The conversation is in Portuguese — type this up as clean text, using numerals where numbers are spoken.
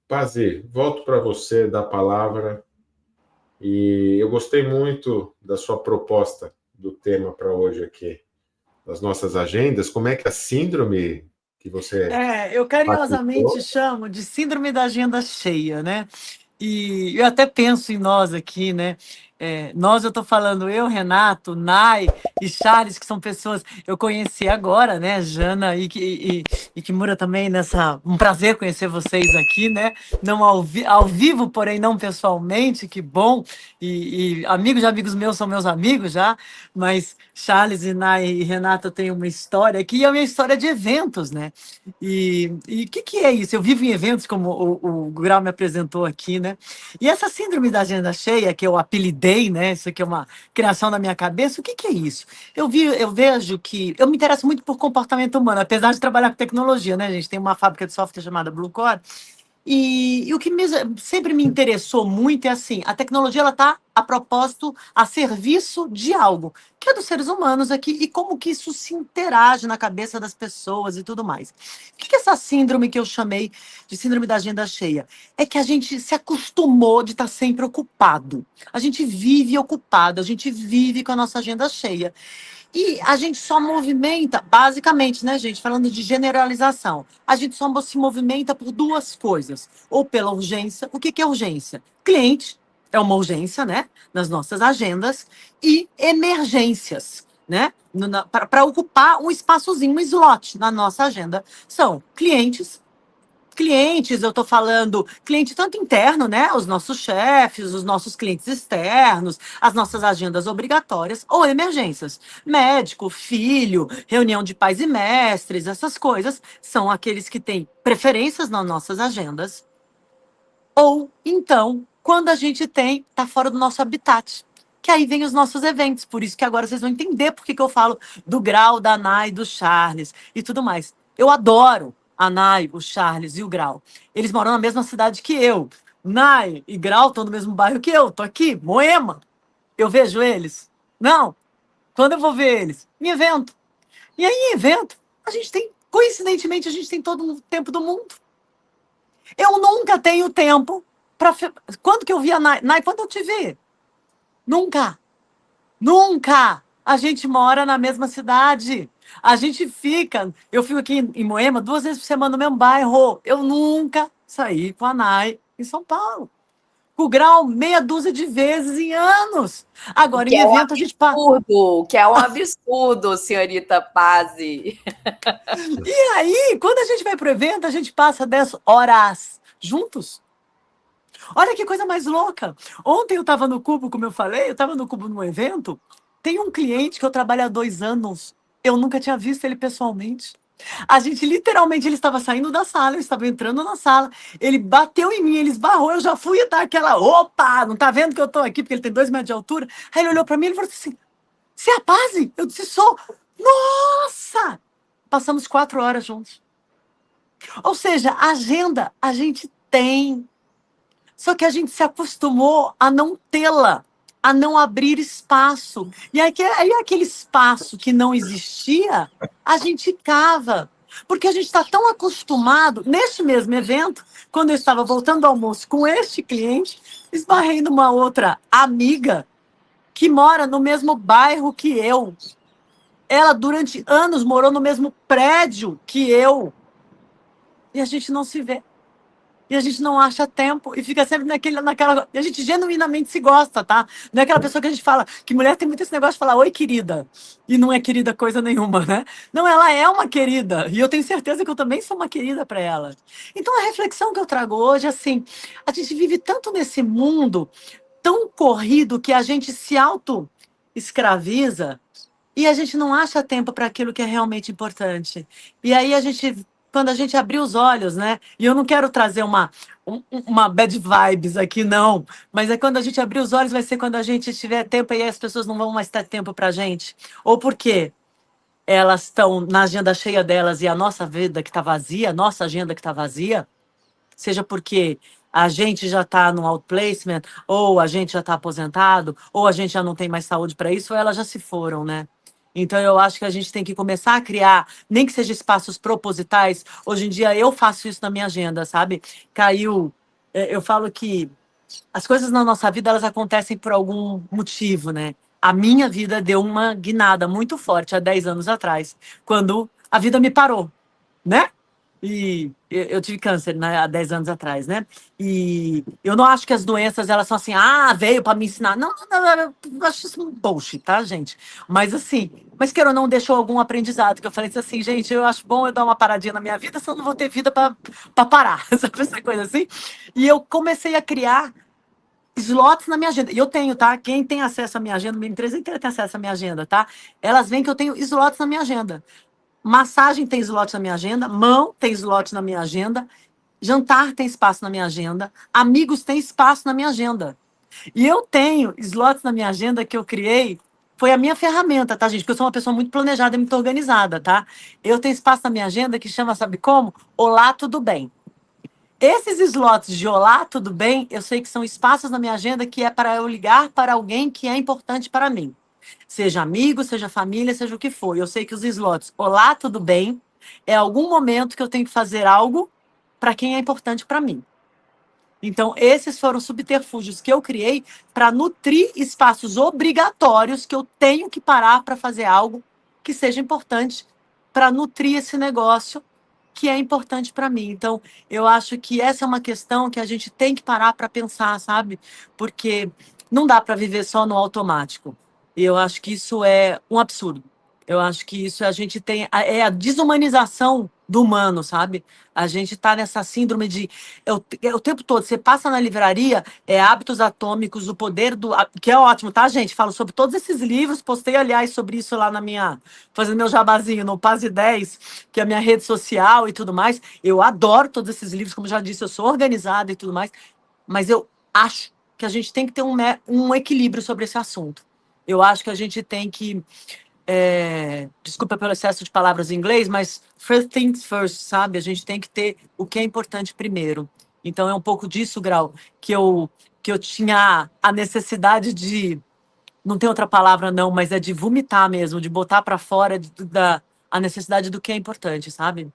Pazzi, volto para você da palavra e eu gostei muito da sua proposta do tema para hoje aqui, das nossas agendas. Como é que a síndrome que você Eu carinhosamente batizou? chamo de síndrome da agenda cheia, né? E eu até penso em nós aqui, né? Eu estou falando eu, Renato, Nai e Charles, que são pessoas eu conheci agora, né? Jana e Kimura também nessa. Um prazer conhecer vocês aqui, né? Não ao vivo, porém não pessoalmente, que bom. E amigos de amigos meus são meus amigos já, mas Charles e Nai e Renato têm uma história aqui, e é uma história de eventos, né? E o que é isso? Eu vivo em eventos, como o Grau me apresentou aqui, né? E essa síndrome da agenda cheia, que eu apelidei, né? Isso aqui é uma criação da minha cabeça, o que é isso? Eu vejo que. Eu me interesso muito por comportamento humano, apesar de trabalhar com tecnologia, né, gente? Tem uma fábrica de software chamada Bluecore, e o que sempre me interessou muito é assim, a tecnologia ela está a propósito, a serviço de algo, que é dos seres humanos aqui, e como que isso se interage na cabeça das pessoas e tudo mais. O que é essa síndrome que eu chamei de síndrome da agenda cheia? É que a gente se acostumou de estar sempre ocupado. A gente vive ocupado, a gente vive com a nossa agenda cheia. E a gente só movimenta, basicamente, né, gente, falando de generalização, a gente só se movimenta por duas coisas. Ou pela urgência. O que é urgência? Cliente é uma urgência, né, nas nossas agendas, e emergências, né, para ocupar um espaçozinho, um slot na nossa agenda. São clientes, eu estou falando cliente tanto interno, né? Os nossos chefes, os nossos clientes externos, as nossas agendas obrigatórias ou emergências. Médico, filho, reunião de pais e mestres, essas coisas são aqueles que têm preferências nas nossas agendas. Ou então, quando a gente está fora do nosso habitat. Que aí vem os nossos eventos. Por isso que agora vocês vão entender por que eu falo do Grau, da Nai, do Charles e tudo mais. Eu adoro a Nai, o Charles e o Grau. Eles moram na mesma cidade que eu. Nai e Grau estão no mesmo bairro que eu. Tô aqui, Moema. Eu vejo eles? Não. Quando eu vou ver eles? Em evento. E aí, em evento, a gente tem, coincidentemente, a gente tem todo o tempo do mundo. Eu nunca tenho tempo para. Quando que eu vi a Nai? Nai, quando eu te vi? Nunca. Nunca! A gente mora na mesma cidade. A gente fica. Eu fico aqui em Moema 2 vezes por semana no mesmo bairro. Eu nunca saí com a Nai em São Paulo. Com o Grau, meia dúzia de vezes em anos. O Agora, que em é um evento, a gente passa. absurdo, o que é um absurdo, senhorita Pazzi. E aí, quando a gente vai para o evento, a gente passa 10 horas juntos. Olha que coisa mais louca. Ontem eu estava no Cubo, como eu falei, eu estava no Cubo num evento. Tem um cliente que eu trabalho há 2 anos. Eu nunca tinha visto ele pessoalmente. A gente, literalmente, ele estava saindo da sala, eu estava entrando na sala, ele bateu em mim, ele esbarrou, eu já fui dar aquela, opa, não tá vendo que eu tô aqui, porque ele tem 2 metros de altura. Aí ele olhou para mim e falou assim, você é a Pazzi? Eu disse, sou. Nossa! Passamos 4 horas juntos. Ou seja, a agenda a gente tem, só que a gente se acostumou a não tê-la, a não abrir espaço. E aí aquele espaço que não existia, a gente cava. Porque a gente está tão acostumado. Neste mesmo evento, quando eu estava voltando ao almoço com este cliente, esbarrei numa outra amiga que mora no mesmo bairro que eu. Ela, durante anos, morou no mesmo prédio que eu. E a gente não se vê. E a gente não acha tempo e fica sempre naquela. E a gente genuinamente se gosta, tá? Não é aquela pessoa que a gente fala, que mulher tem muito esse negócio de falar, oi, querida. E não é querida coisa nenhuma, né? Não, ela é uma querida. E eu tenho certeza que eu também sou uma querida para ela. Então a reflexão que eu trago hoje, assim, a gente vive tanto nesse mundo tão corrido que a gente se auto-escraviza e a gente não acha tempo para aquilo que é realmente importante. E aí a gente, quando a gente abrir os olhos, né? E eu não quero trazer uma bad vibes aqui, não. Mas é quando a gente abrir os olhos, vai ser quando a gente tiver tempo e aí as pessoas não vão mais ter tempo para a gente. Ou porque elas estão na agenda cheia delas e a nossa vida que está vazia, a nossa agenda que está vazia, seja porque a gente já está no outplacement, ou a gente já está aposentado, ou a gente já não tem mais saúde para isso, ou elas já se foram, né? Então, eu acho que a gente tem que começar a criar, nem que seja espaços propositais. Hoje em dia, eu faço isso na minha agenda, sabe? Caiu. Eu falo que as coisas na nossa vida, elas acontecem por algum motivo, né? A minha vida deu uma guinada muito forte há 10 anos atrás, quando a vida me parou, né? E eu tive câncer, né, há 10 anos atrás, né? E eu não acho que as doenças, elas são assim, veio para me ensinar. Não, não, não, eu acho isso um bullshit, tá, gente? Mas assim, mas queira ou não, deixou algum aprendizado, que eu falei assim, gente, eu acho bom eu dar uma paradinha na minha vida, senão eu não vou ter vida para parar, sabe essa coisa assim? E eu comecei a criar slots na minha agenda. E eu tenho, tá? Quem tem acesso à minha agenda, minha empresa inteira tem acesso à minha agenda, tá? Elas veem que eu tenho slots na minha agenda. Massagem tem slot na minha agenda, mão tem slot na minha agenda, jantar tem espaço na minha agenda, amigos têm espaço na minha agenda. E eu tenho slots na minha agenda que eu criei, foi a minha ferramenta, tá, gente? Porque eu sou uma pessoa muito planejada e muito organizada, tá? Eu tenho espaço na minha agenda que chama, sabe como? Olá, tudo bem. Esses slots de olá, tudo bem, eu sei que são espaços na minha agenda que é para eu ligar para alguém que é importante para mim. Seja amigo, seja família, seja o que for. Eu sei que os slots, olá, tudo bem, é algum momento que eu tenho que fazer algo para quem é importante para mim. Então, esses foram subterfúgios que eu criei para nutrir espaços obrigatórios que eu tenho que parar para fazer algo que seja importante para nutrir esse negócio que é importante para mim. Então, eu acho que essa é uma questão que a gente tem que parar para pensar, sabe? Porque não dá para viver só no automático. E eu acho que isso é um absurdo. Eu acho que isso a gente tem é a desumanização do humano, sabe? A gente está nessa síndrome de o tempo todo você passa na livraria, Hábitos Atômicos, o poder do que é ótimo, tá, gente? Falo sobre todos esses livros, postei aliás sobre isso lá na minha fazendo meu jabazinho no Paz 10, que é a minha rede social e tudo mais. Eu adoro todos esses livros, como já disse, eu sou organizada e tudo mais, mas eu acho que a gente tem que ter um equilíbrio sobre esse assunto. Eu acho que a gente tem que desculpa pelo excesso de palavras em inglês, mas first things first, sabe? A gente tem que ter o que é importante primeiro. Então, é um pouco disso, Grau, que eu tinha a necessidade de, não tem outra palavra não, mas é de vomitar mesmo, de botar para fora a necessidade do que é importante, sabe?